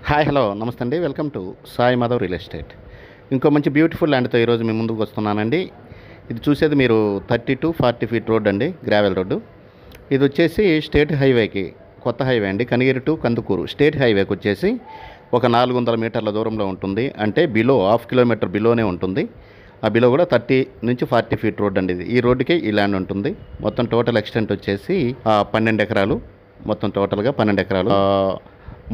Hi hello నమస్తే అండి. Welcome to Sai Madhav real estate. ఇంకో మంచి బ్యూటిఫుల్ ల్యాండ్తో ఈరోజు మీ ముందుకు వస్తున్నానండి. ఇది చూసేది మీరు 30 to 40 ఫీట్ రోడ్ అండి, గ్రావెల్ రోడ్డు. ఇది వచ్చేసి స్టేట్ హైవేకి, కొత్త హైవే అండి, కనిగిరి టు కందుకూరు స్టేట్ హైవేకి వచ్చేసి ఒక 400 మీటర్ల దూరంలో ఉంటుంది. అంటే బిలో హాఫ్ కిలోమీటర్ బిలోనే ఉంటుంది. ఆ బిలో కూడా 30 నుంచి 40 ఫీట్ రోడ్ అండి. ఇది ఈ రోడ్డుకి ఈ ల్యాండ్ ఉంటుంది. మొత్తం టోటల్ ఎక్స్టెంట్ వచ్చేసి 12 ఎకరాలు. మొత్తం టోటల్గా 12 ఎకరాలు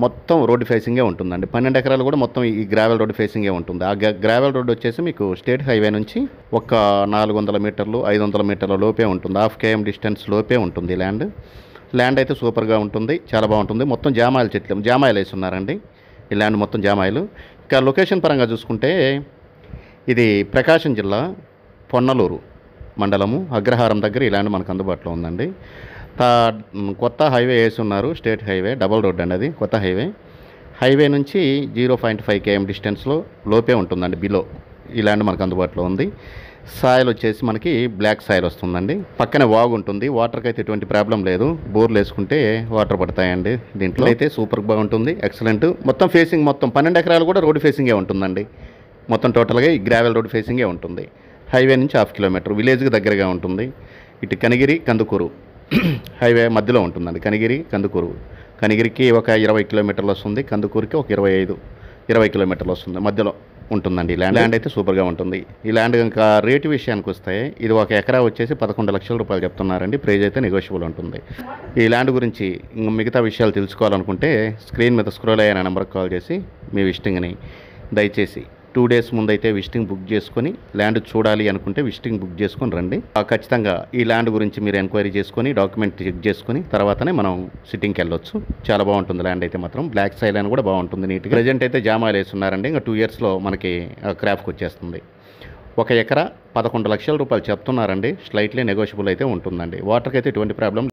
మొత్తం రోడ్డు ఫేసింగే ఉంటుందండి. 12 ఎకరాలు కూడా మొత్తం ఈ గ్రావెల్ రోడ్డు ఫేసింగే ఉంటుంది. ఆ గ్రావెల్ రోడ్డు వచ్చేసి మీకు స్టేట్ హైవే నుంచి ఒక 400 మీటర్లు 500 మీటర్ల లోపే ఉంటుంది. హాఫ్ కేఎం డిస్టెన్స్ లోపే ఉంటుంది ల్యాండ్ అయితే సూపర్గా ఉంటుంది, చాలా బాగుంటుంది. మొత్తం జామాయిల చెట్లు, జామాయిలు వేసి ఉన్నారండి. ఈ ల్యాండ్ మొత్తం జామాయిలు. ఇక లొకేషన్ పరంగా చూసుకుంటే ఇది ప్రకాశం జిల్లా పొన్నలూరు మండలము అగ్రహారం దగ్గర ఈ ల్యాండ్ మనకు అందుబాటులో ఉందండి. కొత్త హైవే వేసి ఉన్నారు, స్టేట్ హైవే, డబల్ రోడ్ అండి. అది కొత్త హైవే నుంచి 0.5 km డిస్టెన్స్లో లోపే ఉంటుందండి, బిలో ఈ ల్యాండ్ మనకు అందుబాటులో ఉంది. సాయిల్ వచ్చేసి మనకి బ్లాక్ సాయిల్ వస్తుందండి. పక్కనే వాగు ఉంటుంది, వాటర్కి అయితే ఎటువంటి ప్రాబ్లం లేదు. బోర్లు వేసుకుంటే వాటర్ పడతాయండి. దీంట్లో అయితే సూపర్ బాగుంటుంది, ఎక్సలెంట్. మొత్తం ఫేసింగ్ మొత్తం 12 ఎకరాలు కూడా రోడ్డు ఫేసింగే ఉంటుందండి. మొత్తం టోటల్గా ఈ గ్రావెల్ రోడ్డు ఫేసింగే ఉంటుంది. హైవే నుంచి హాఫ్ కిలోమీటర్, విలేజ్కి దగ్గరగా ఉంటుంది. ఇటు కనిగిరి కందుకూరు హైవే మధ్యలో ఉంటుందండి. కనిగిరికి ఒక 20 కిలోమీటర్లు వస్తుంది, కందుకూరుకి ఒక 20 కిలోమీటర్లు వస్తుంది, మధ్యలో ఉంటుందండి. ల్యాండ్ అయితే సూపర్గా ఉంటుంది. ఈ ల్యాండ్ ఇంకా రేటు విషయానికి వస్తే ఇది ఒక ఎకరా వచ్చేసి 11 లక్షల రూపాయలు చెప్తున్నారండి. ప్రైజ్ అయితే నెగోషియబుల్ ఉంటుంది. ఈ ల్యాండ్ గురించి మిగతా విషయాలు తెలుసుకోవాలనుకుంటే స్క్రీన్ మీద స్క్రోల్ అయ్యే నెంబర్కి కాల్ చేసి మీ విజిటింగ్ని దయచేసి 2 days ముందు అయితే విజిటింగ్ బుక్ చేసుకొని, ల్యాండ్ చూడాలి అనుకుంటే విజిటింగ్ బుక్ చేసుకొని రండి. ఖచ్చితంగా ఈ ల్యాండ్ గురించి మీరు ఎంక్వైరీ చేసుకొని డాక్యుమెంట్ చెక్ చేసుకొని తర్వాతనే మనం సిట్టింగ్కి వెళ్ళొచ్చు. చాలా బాగుంటుంది ల్యాండ్ అయితే మాత్రం. బ్లాక్ సైల్ అని కూడా బాగుంటుంది నీట్గా. ప్రజెంట్ అయితే జామాయిలు వేస్తున్నారండి. ఇంకా 2 yearsలో మనకి క్రాప్కి వచ్చేస్తుంది. ఒక ఎకరా 11 లక్షల రూపాయలు చెప్తున్నారండి. స్లైట్లీ నెగోషియబుల్ అయితే ఉంటుందండి. వాటర్కి అయితే ఎటువంటి ప్రాబ్లం